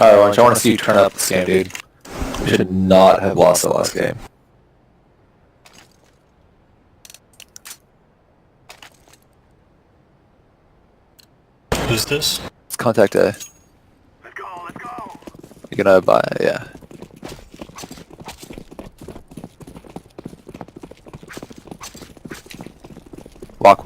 Alright, Orange, I want to see you turn up this game, dude. We should not have lost the last game. Who's this? Let's contact A. Let's go. You're gonna buy it, yeah. Walk.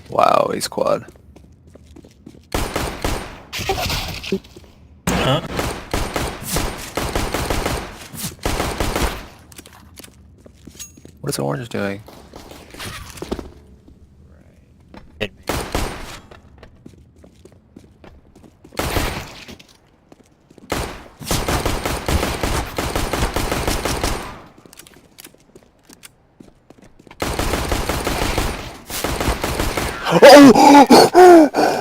Wow, he's quad. Huh? What is Orange doing? Oh!